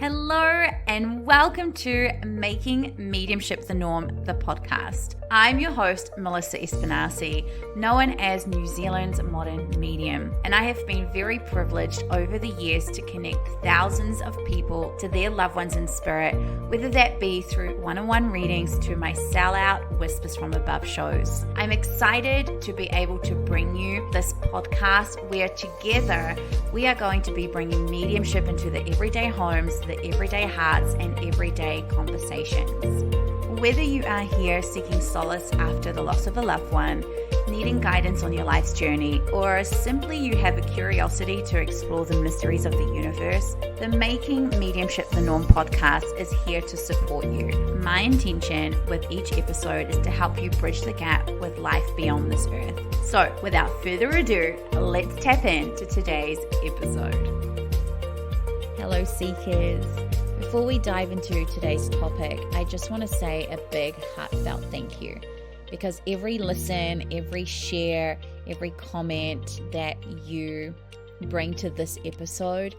Hello and welcome to Making Mediumship the Norm, the podcast. I'm your host, Melissa Espinasi, known as New Zealand's modern medium, and I have been very privileged over the years to connect thousands of people to their loved ones in spirit, whether that be through one-on-one readings to my sellout Whispers from Above shows. I'm excited to be able to bring you this podcast where together we are going to be bringing mediumship into the everyday homes, the everyday hearts, and everyday conversations. Whether you are here seeking solace after the loss of a loved one, needing guidance on your life's journey, or simply you have a curiosity to explore the mysteries of the universe, the Making Mediumship the Norm podcast is here to support you. My intention with each episode is to help you bridge the gap with life beyond this earth. So without further ado, let's tap into today's episode. Hello Seekers. Before we dive into today's topic, I just want to say a big heartfelt thank you, because every listen, every share, every comment that you bring to this episode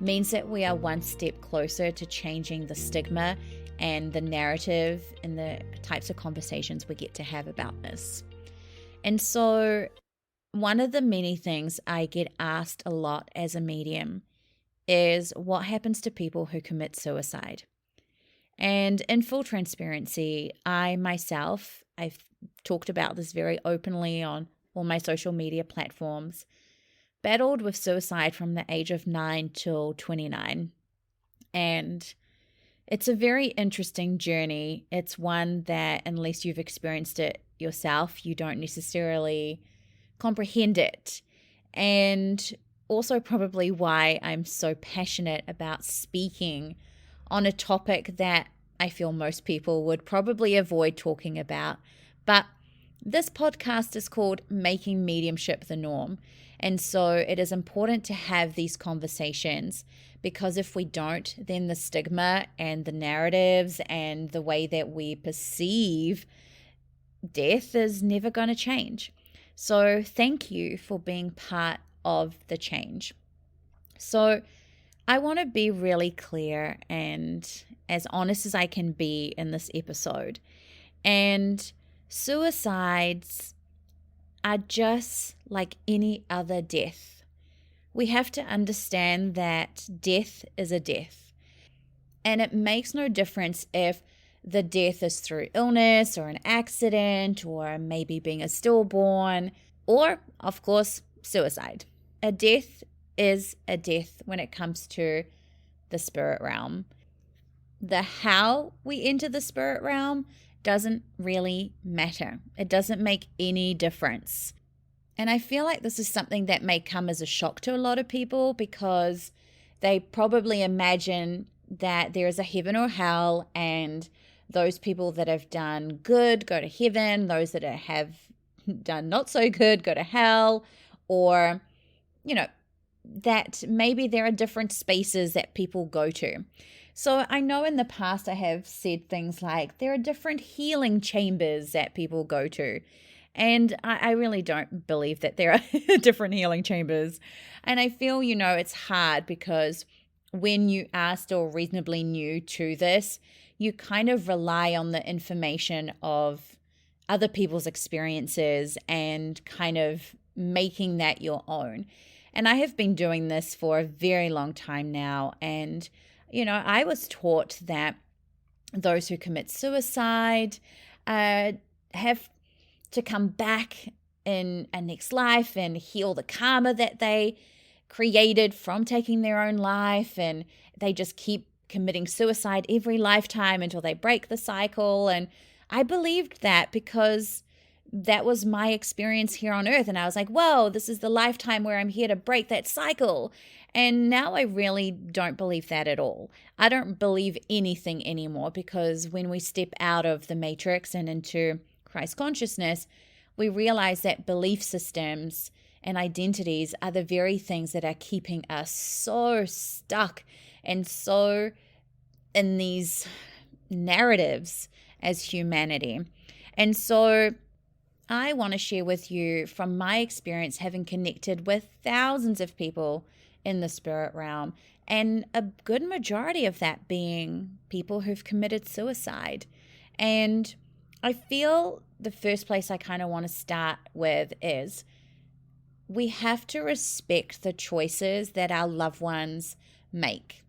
means that we are one step closer to changing the stigma and the narrative and the types of conversations we get to have about this. And so one of the many things I get asked a lot as a medium is what happens to people who commit suicide. And in full transparency, I've talked about this very openly on all my social media platforms, battled with suicide from the age of 9 till 29. And it's a very interesting journey. It's one that, unless you've experienced it yourself, you don't necessarily comprehend it. And also probably why I'm so passionate about speaking on a topic that I feel most people would probably avoid talking about. But this podcast is called Making Mediumship the Norm. And so it is important to have these conversations, because if we don't, then the stigma and the narratives and the way that we perceive death is never going to change. So thank you for being part of the change. So I want to be really clear and as honest as I can be in this episode. And suicides are just like any other death. We have to understand that death is a death. And it makes no difference if the death is through illness or an accident or maybe being a stillborn or, of course, suicide. A death is a death when it comes to the spirit realm. The how we enter the spirit realm doesn't really matter. It doesn't make any difference. And I feel like this is something that may come as a shock to a lot of people, because they probably imagine that there is a heaven or hell, and those people that have done good go to heaven, those that have done not so good go to hell, or that maybe there are different spaces that people go to. So I know in the past I have said things like there are different healing chambers that people go to. And I really don't believe that there are different healing chambers. And I feel, it's hard because when you are still reasonably new to this, you kind of rely on the information of other people's experiences and kind of making that your own. And I have been doing this for a very long time now. And, I was taught that those who commit suicide have to come back in a next life and heal the karma that they created from taking their own life. And they just keep committing suicide every lifetime until they break the cycle. And I believed that because that was my experience here on earth. And I was like, whoa, this is the lifetime where I'm here to break that cycle. And now I really don't believe that at all. I don't believe anything anymore, because when we step out of the matrix and into Christ consciousness, we realize that belief systems and identities are the very things that are keeping us so stuck and so in these narratives as humanity. And so I want to share with you from my experience, having connected with thousands of people in the spirit realm, and a good majority of that being people who've committed suicide. And I feel the first place I kind of want to start with is we have to respect the choices that our loved ones make.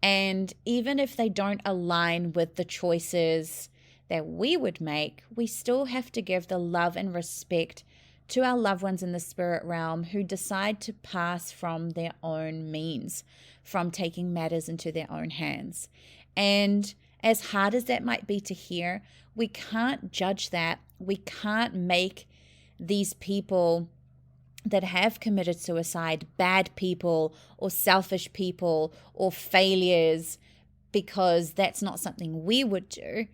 And even if they don't align with the choices that we would make, we still have to give the love and respect to our loved ones in the spirit realm who decide to pass from their own means, from taking matters into their own hands. And as hard as that might be to hear, we can't judge that. We can't make these people that have committed suicide bad people or selfish people or failures, because that's not something we would do.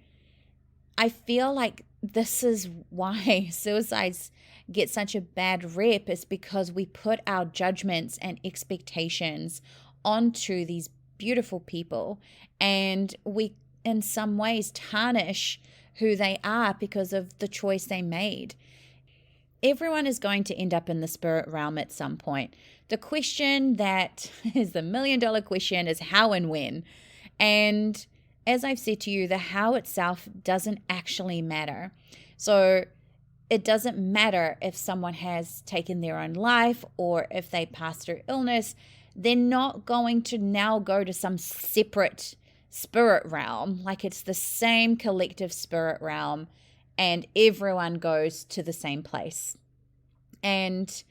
I feel like this is why suicides get such a bad rep, is because we put our judgments and expectations onto these beautiful people, and we in some ways tarnish who they are because of the choice they made. Everyone is going to end up in the spirit realm at some point. The question that is the $1 million question is how and when. And as I've said to you, the how itself doesn't actually matter. So it doesn't matter if someone has taken their own life or if they pass through illness. They're not going to now go to some separate spirit realm. Like, it's the same collective spirit realm, and everyone goes to the same place. And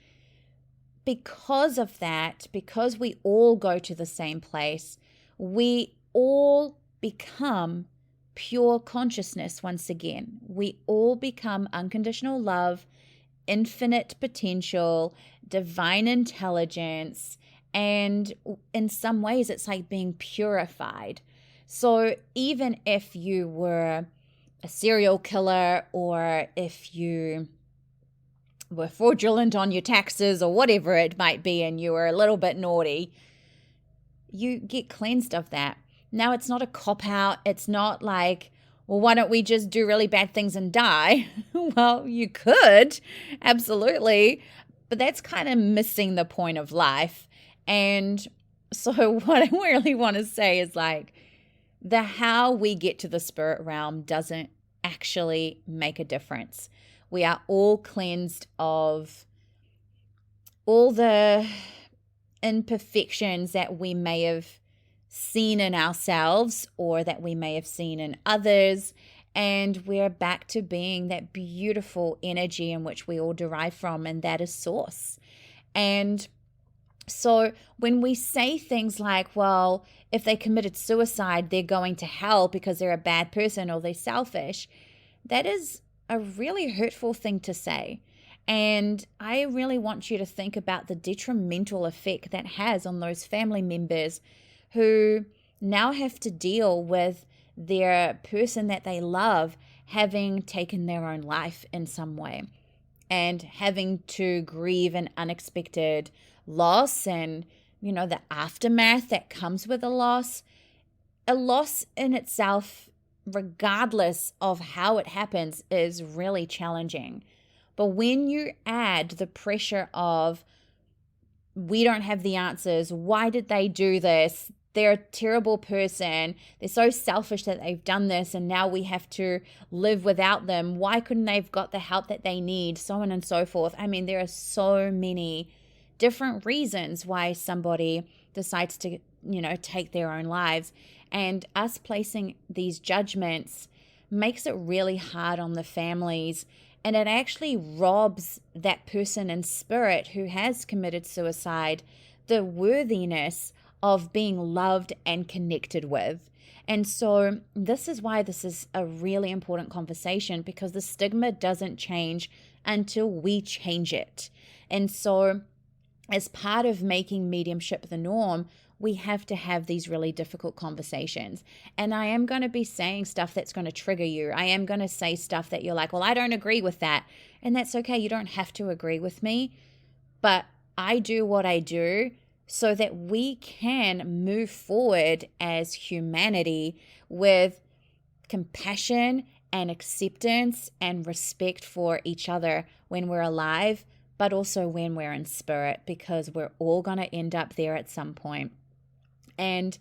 because of that, because we all go to the same place, we all become pure consciousness once again. We all become unconditional love, infinite potential, divine intelligence, and in some ways it's like being purified. So even if you were a serial killer, or if you were fraudulent on your taxes or whatever it might be, and you were a little bit naughty, you get cleansed of that. Now, it's not a cop-out. It's not like, well, why don't we just do really bad things and die? Well, you could, absolutely, but that's kind of missing the point of life. And so what I really want to say is, like, the how we get to the spirit realm doesn't actually make a difference. We are all cleansed of all the imperfections that we may have seen in ourselves or that we may have seen in others, and we're back to being that beautiful energy in which we all derive from, and that is source. And so when we say things like, well, if they committed suicide, they're going to hell because they're a bad person or they're selfish, that is a really hurtful thing to say. And I really want you to think about the detrimental effect that has on those family members who now have to deal with their person that they love having taken their own life in some way, and having to grieve an unexpected loss, and the aftermath that comes with a loss. A loss in itself, regardless of how it happens, is really challenging. But when you add the pressure of, we don't have the answers, why did they do this? They're a terrible person. They're so selfish that they've done this, and now we have to live without them. Why couldn't they have got the help that they need? So on and so forth. I mean, there are so many different reasons why somebody decides to, take their own lives. And us placing these judgments makes it really hard on the families. And it actually robs that person in spirit who has committed suicide the worthiness of being loved and connected with. And so this is why this is a really important conversation, because the stigma doesn't change until we change it. And so as part of making mediumship the norm, we have to have these really difficult conversations. And I am going to be saying stuff that's going to trigger you. I am going to say stuff that you're like, well, I don't agree with that. And that's okay. You don't have to agree with me. But I do what I do so that we can move forward as humanity with compassion and acceptance and respect for each other when we're alive, but also when we're in spirit, because we're all going to end up there at some point. And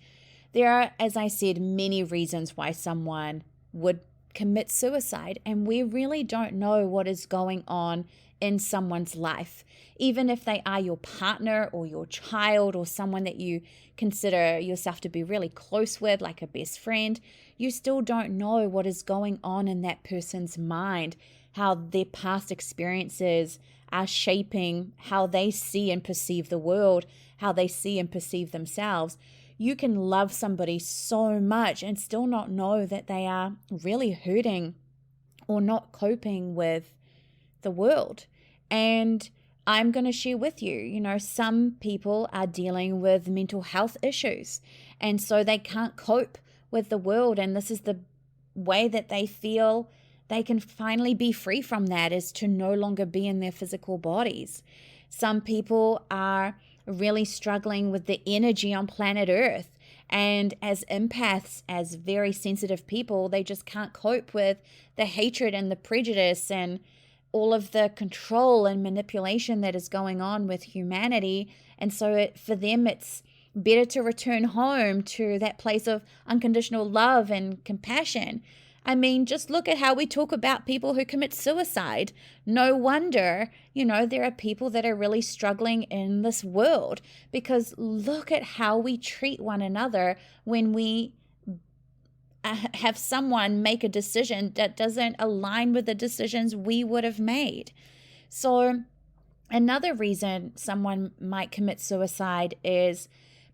there are, as I said, many reasons why someone would commit suicide, and we really don't know what is going on in someone's life. Even if they are your partner or your child or someone that you consider yourself to be really close with, like a best friend, you still don't know what is going on in that person's mind, how their past experiences are shaping how they see and perceive the world, how they see and perceive themselves. You can love somebody so much and still not know that they are really hurting or not coping with the world. And I'm going to share with you, some people are dealing with mental health issues, and so they can't cope with the world. And this is the way that they feel they can finally be free from that, is to no longer be in their physical bodies. Some people are really struggling with the energy on planet Earth. And as empaths, as very sensitive people, they just can't cope with the hatred and the prejudice and all of the control and manipulation that is going on with humanity. And so for them, it's better to return home to that place of unconditional love and compassion. I mean, just look at how we talk about people who commit suicide. No wonder, there are people that are really struggling in this world, because look at how we treat one another when we have someone make a decision that doesn't align with the decisions we would have made. So another reason someone might commit suicide is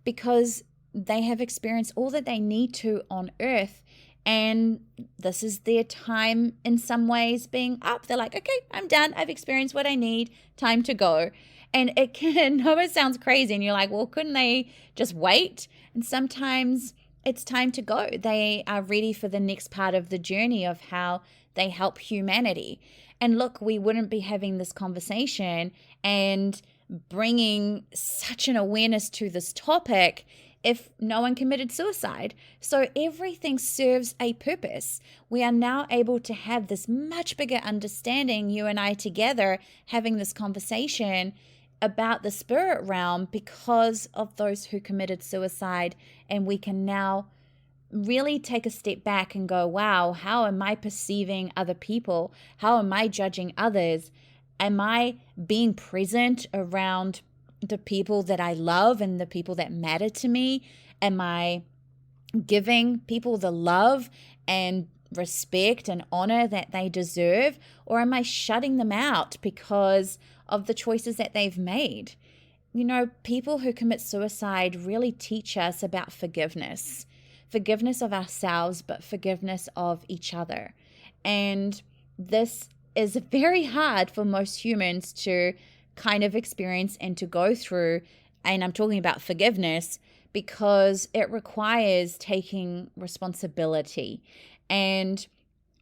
because they have experienced all that they need to on earth, and this is their time in some ways being up. They're like, okay, I'm done. I've experienced what I need. Time to go. And I know it sounds crazy, and you're like, well, couldn't they just wait? And sometimes it's time to go. They are ready for the next part of the journey of how they help humanity. And look, we wouldn't be having this conversation and bringing such an awareness to this topic if no one committed suicide. So everything serves a purpose. We are now able to have this much bigger understanding, you and I together, having this conversation about the spirit realm because of those who committed suicide. And we can now really take a step back and go, wow, how am I perceiving other people? How am I judging others? Am I being present around the people that I love and the people that matter to me? Am I giving people the love and respect and honor that they deserve? Or am I shutting them out because of the choices that they've made? People who commit suicide really teach us about forgiveness of ourselves, but forgiveness of each other. And this is very hard for most humans to kind of experience and to go through. And I'm talking about forgiveness because it requires taking responsibility. And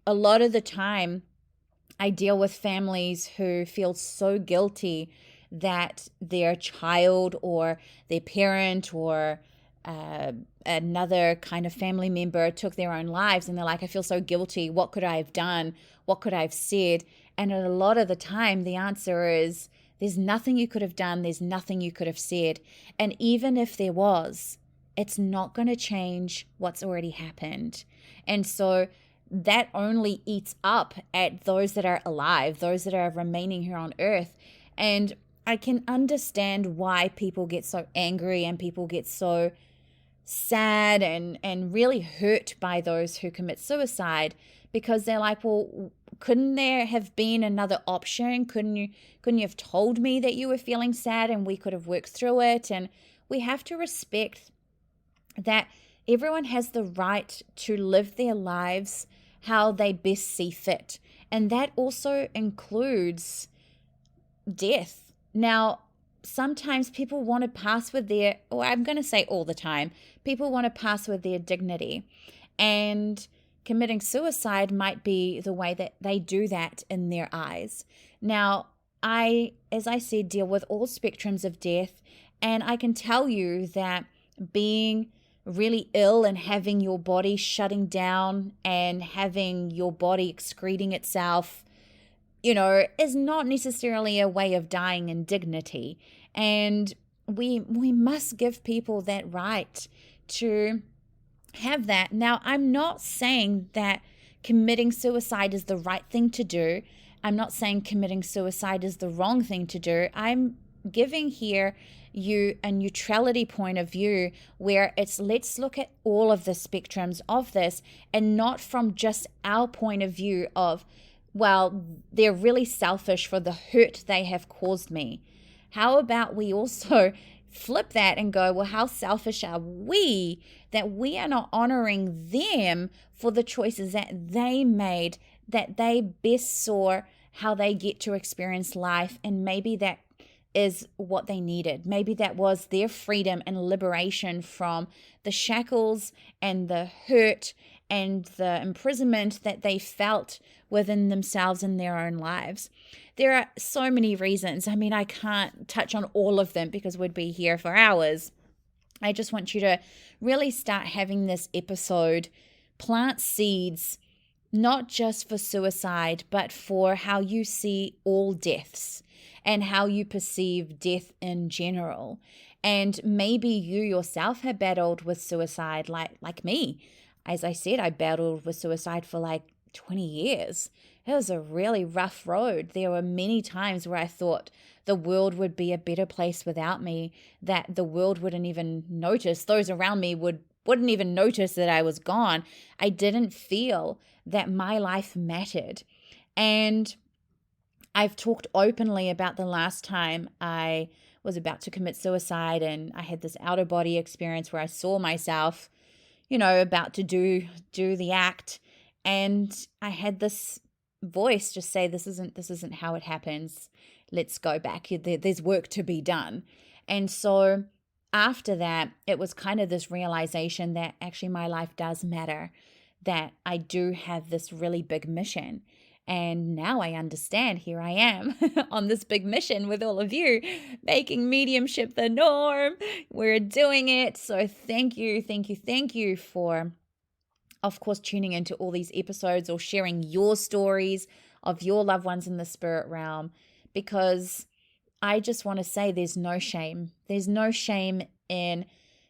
a lot of the time, I deal with families who feel so guilty that their child or their parent or another kind of family member took their own lives, and they're like, I feel so guilty. What could I have done? What could I have said? And a lot of the time, the answer is there's nothing you could have done. There's nothing you could have said. And even if there was, it's not going to change what's already happened. And so that only eats up at those that are alive, those that are remaining here on earth. And I can understand why people get so angry and people get so sad and really hurt by those who commit suicide, because they're like, well, couldn't there have been another option? Couldn't you have told me that you were feeling sad and we could have worked through it? And we have to respect that everyone has the right to live their lives how they best see fit. And that also includes death. Now, sometimes people want to pass with their, or I'm going to say all the time, people want to pass with their dignity. And committing suicide might be the way that they do that in their eyes. Now, as I said, deal with all spectrums of death. And I can tell you that being really ill and having your body shutting down and having your body excreting itself is not necessarily a way of dying in dignity. And we must give people that right to have that. Now, I'm not saying that committing suicide is the right thing to do. I'm not saying committing suicide is the wrong thing to do. I'm giving here you a neutrality point of view where it's let's look at all of the spectrums of this, and not from just our point of view of, well, they're really selfish for the hurt they have caused me. How about we also flip that and go, well, how selfish are we that we are not honoring them for the choices that they made, that they best saw how they get to experience life, and maybe that is what they needed. Maybe that was their freedom and liberation from the shackles and the hurt and the imprisonment that they felt within themselves in their own lives. There are so many reasons. I mean, I can't touch on all of them because we'd be here for hours. I just want you to really start having this episode plant seeds, not just for suicide, but for how you see all deaths and how you perceive death in general. And maybe you yourself have battled with suicide like me. As I said, I battled with suicide for like 20 years. It was a really rough road. There were many times where I thought the world would be a better place without me, that the world wouldn't even notice. Those around me wouldn't even notice that I was gone. I didn't feel that my life mattered. And I've talked openly about the last time I was about to commit suicide, and I had this outer body experience where I saw myself, about to do the act, and I had this voice just say, this isn't how it happens. Let's go back. There's work to be done. And so after that, it was kind of this realization that actually my life does matter, that I do have this really big mission. And now I understand, here I am on this big mission with all of you, making mediumship the norm. We're doing it. So thank you for, of course, tuning into all these episodes or sharing your stories of your loved ones in the spirit realm, because I just want to say there's no shame. There's no shame in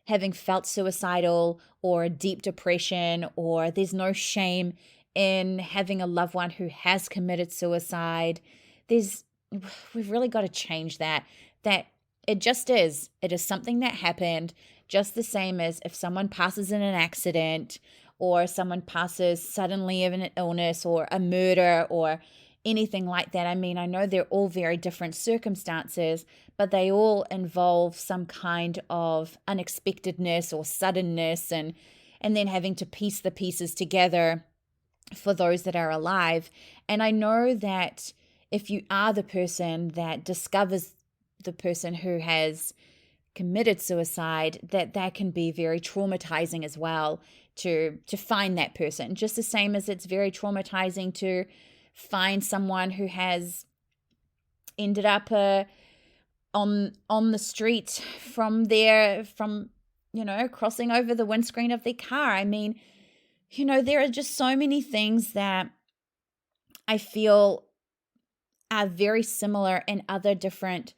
having felt suicidal or deep depression, or there's no shame in having a loved one who has committed suicide. We've really got to change that it just is. It is something that happened, just the same as if someone passes in an accident, or someone passes suddenly of an illness or a murder or anything like that. I mean, I know they're all very different circumstances, but they all involve some kind of unexpectedness or suddenness, and then having to piece the pieces together for those that are alive. And I know that if you are the person that discovers the person who has committed suicide, that can be very traumatizing as well to find that person, just the same as it's very traumatizing to find someone who has ended up on the street from crossing over the windscreen of their car. I mean, there are just so many things that I feel are very similar in other different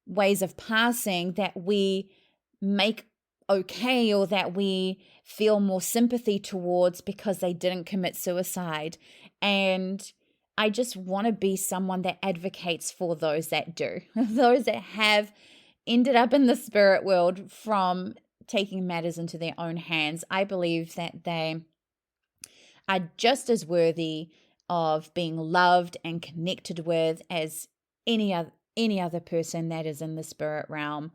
ways of passing that we make okay, or that we feel more sympathy towards because they didn't commit suicide. And I just want to be someone that advocates for those that do, those that have ended up in the spirit world from taking matters into their own hands. I believe that they are just as worthy of being loved and connected with as any other person that is in the spirit realm.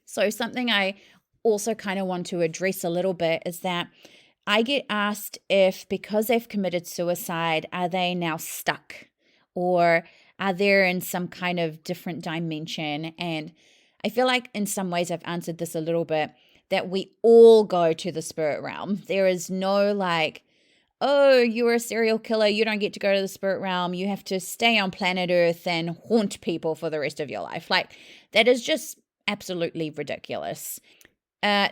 So something I also kind of want to address a little bit is that I get asked if, because they've committed suicide, are they now stuck, or are they in some kind of different dimension? And I feel like in some ways I've answered this a little bit, that we all go to the spirit realm. There is no like, oh, you're a serial killer, you don't get to go to the spirit realm, you have to stay on planet Earth and haunt people for the rest of your life. Like, that is just absolutely ridiculous.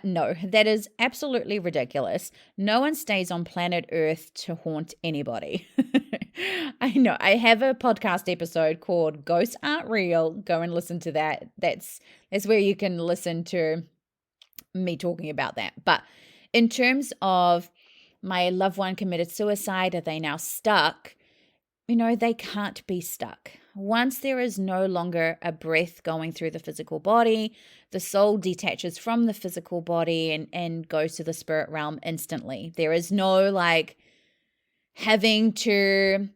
No, that is absolutely ridiculous. No one stays on planet Earth to haunt anybody. I know. I have a podcast episode called Ghosts Aren't Real. Go and listen to that. That's where you can listen to me talking about that. But in terms of my loved one committed suicide, are they now stuck? They can't be stuck. Once there is no longer a breath going through the physical body, the soul detaches from the physical body and goes to the spirit realm instantly. There is no having to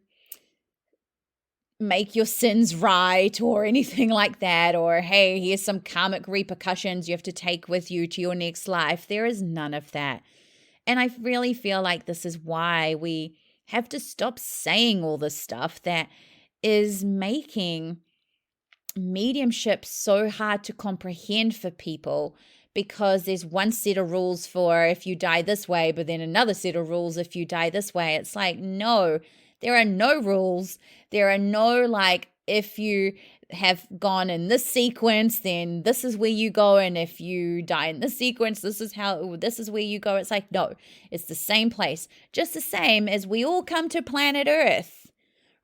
make your sins right or anything like that, or hey, here's some karmic repercussions you have to take with you to your next life. There is none of that. And I really feel like this is why we have to stop saying all this stuff that is making mediumship so hard to comprehend for people, because there's one set of rules for if you die this way, but then another set of rules if you die this way. It's like, no, there are no rules. There are no if you have gone in this sequence, then this is where you go. And if you die in this sequence, this is where you go. It's like, no, it's the same place. Just the same as we all come to planet Earth,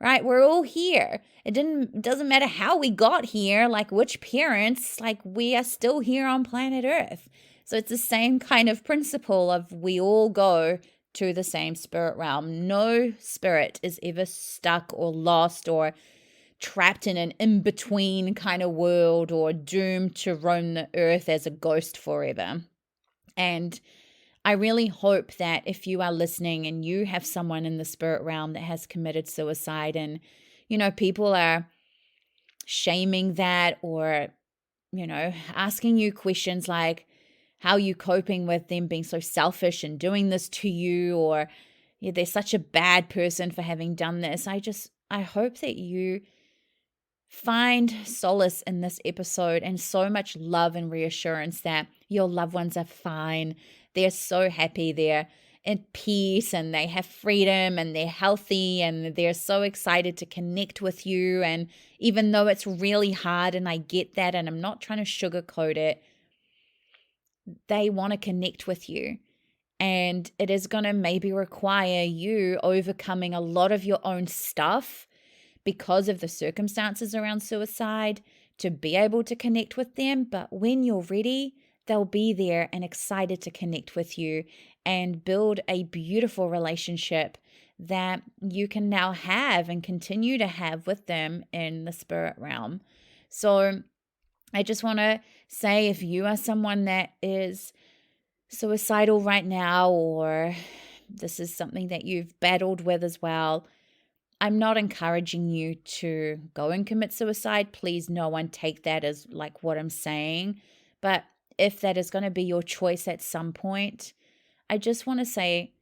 right? We're all here. It doesn't matter how we got here, which parents, we are still here on planet Earth. So it's the same kind of principle of we all go to the same spirit realm. No spirit is ever stuck or lost or trapped in an in-between kind of world or doomed to roam the earth as a ghost forever. And I really hope that if you are listening and you have someone in the spirit realm that has committed suicide, and, people are shaming that or, asking you questions like, how are you coping with them being so selfish and doing this to you? Or they're such a bad person for having done this. I hope that you find solace in this episode and so much love and reassurance that your loved ones are fine. They're so happy. They're in peace and they have freedom and they're healthy and they're so excited to connect with you. And even though it's really hard, and I get that, and I'm not trying to sugarcoat it, they want to connect with you. And it is going to maybe require you overcoming a lot of your own stuff because of the circumstances around suicide to be able to connect with them. But when you're ready, they'll be there and excited to connect with you and build a beautiful relationship that you can now have and continue to have with them in the spirit realm. So I just want to say, if you are someone that is suicidal right now, or this is something that you've battled with as well, I'm not encouraging you to go and commit suicide. Please, no one take that as what I'm saying. But if that is going to be your choice at some point, I just want to say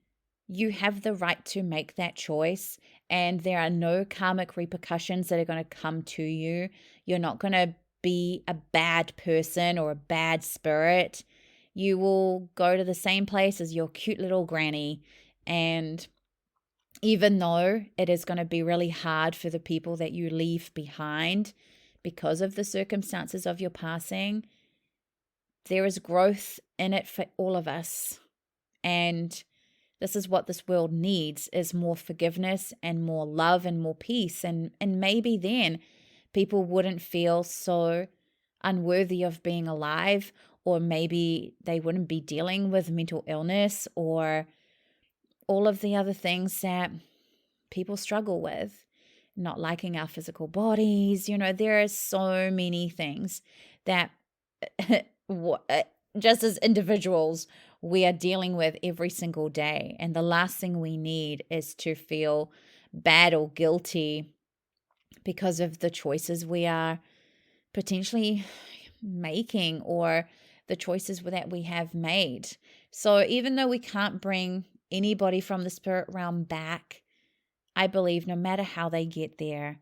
you have the right to make that choice, and there are no karmic repercussions that are going to come to you. You're not going to be a bad person or a bad spirit. You will go to the same place as your cute little granny. And even though it is going to be really hard for the people that you leave behind because of the circumstances of your passing, there is growth in it for all of us. And this is what this world needs, is more forgiveness and more love and more peace. And maybe then people wouldn't feel so unworthy of being alive, or maybe they wouldn't be dealing with mental illness or all of the other things that people struggle with, not liking our physical bodies. There are so many things that just as individuals, we are dealing with every single day. And the last thing we need is to feel bad or guilty because of the choices we are potentially making or the choices that we have made. So even though we can't bring anybody from the spirit realm back, I believe no matter how they get there,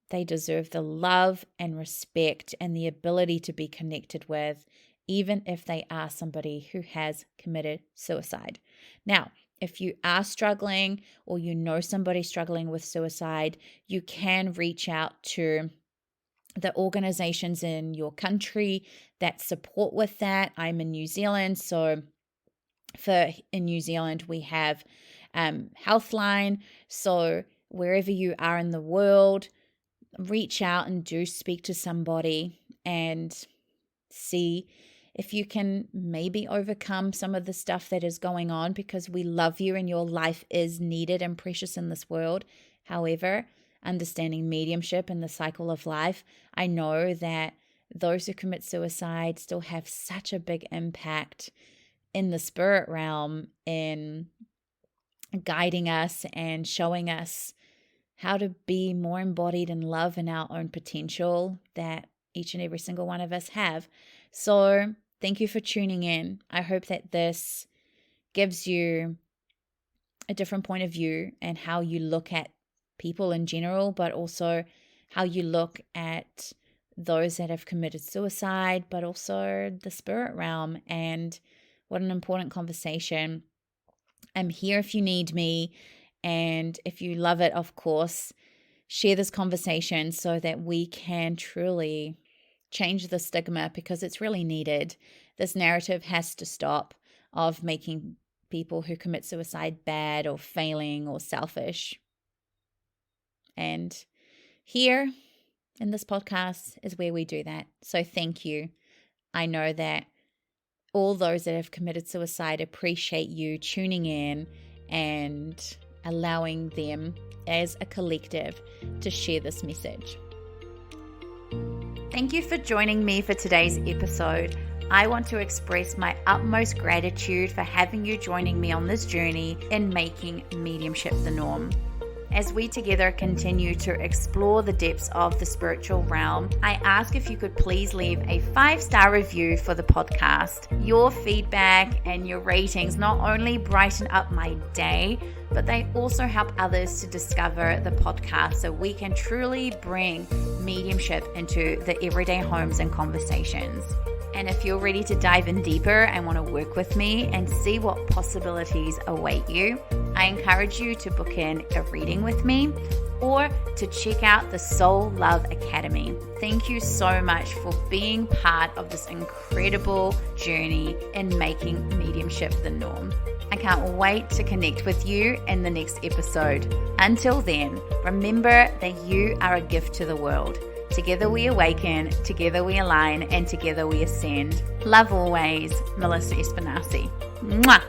they deserve the love and respect and the ability to be connected with, even if they are somebody who has committed suicide. Now, if you are struggling or you know somebody struggling with suicide, you can reach out to the organizations in your country that support with that. I'm in New Zealand, so in New Zealand we have Healthline. So wherever you are in the world, reach out and do speak to somebody and see if you can maybe overcome some of the stuff that is going on, because we love you and your life is needed and precious in this world. However, understanding mediumship and the cycle of life, I know that those who commit suicide still have such a big impact in the spirit realm in guiding us and showing us how to be more embodied in love and our own potential that each and every single one of us have. So thank you for tuning in. I hope that this gives you a different point of view and how you look at people in general, but also how you look at those that have committed suicide, but also the spirit realm. And what an important conversation. I'm here if you need me. And if you love it, of course, share this conversation so that we can truly change the stigma, because it's really needed. This narrative has to stop of making people who commit suicide bad or failing or selfish. And here in this podcast is where we do that. So thank you. I know that all those that have committed suicide appreciate you tuning in and allowing them as a collective to share this message. Thank you for joining me for today's episode. I want to express my utmost gratitude for having you joining me on this journey in making mediumship the norm. As we together continue to explore the depths of the spiritual realm, I ask if you could please leave a 5-star review for the podcast. Your feedback and your ratings not only brighten up my day, but they also help others to discover the podcast so we can truly bring mediumship into the everyday homes and conversations. And if you're ready to dive in deeper and want to work with me and see what possibilities await you, I encourage you to book in a reading with me or to check out the Soul Love Academy. Thank you so much for being part of this incredible journey in making mediumship the norm. I can't wait to connect with you in the next episode. Until then, remember that you are a gift to the world. Together we awaken, together we align, and together we ascend. Love always, Melissa Espinasi. Mwah!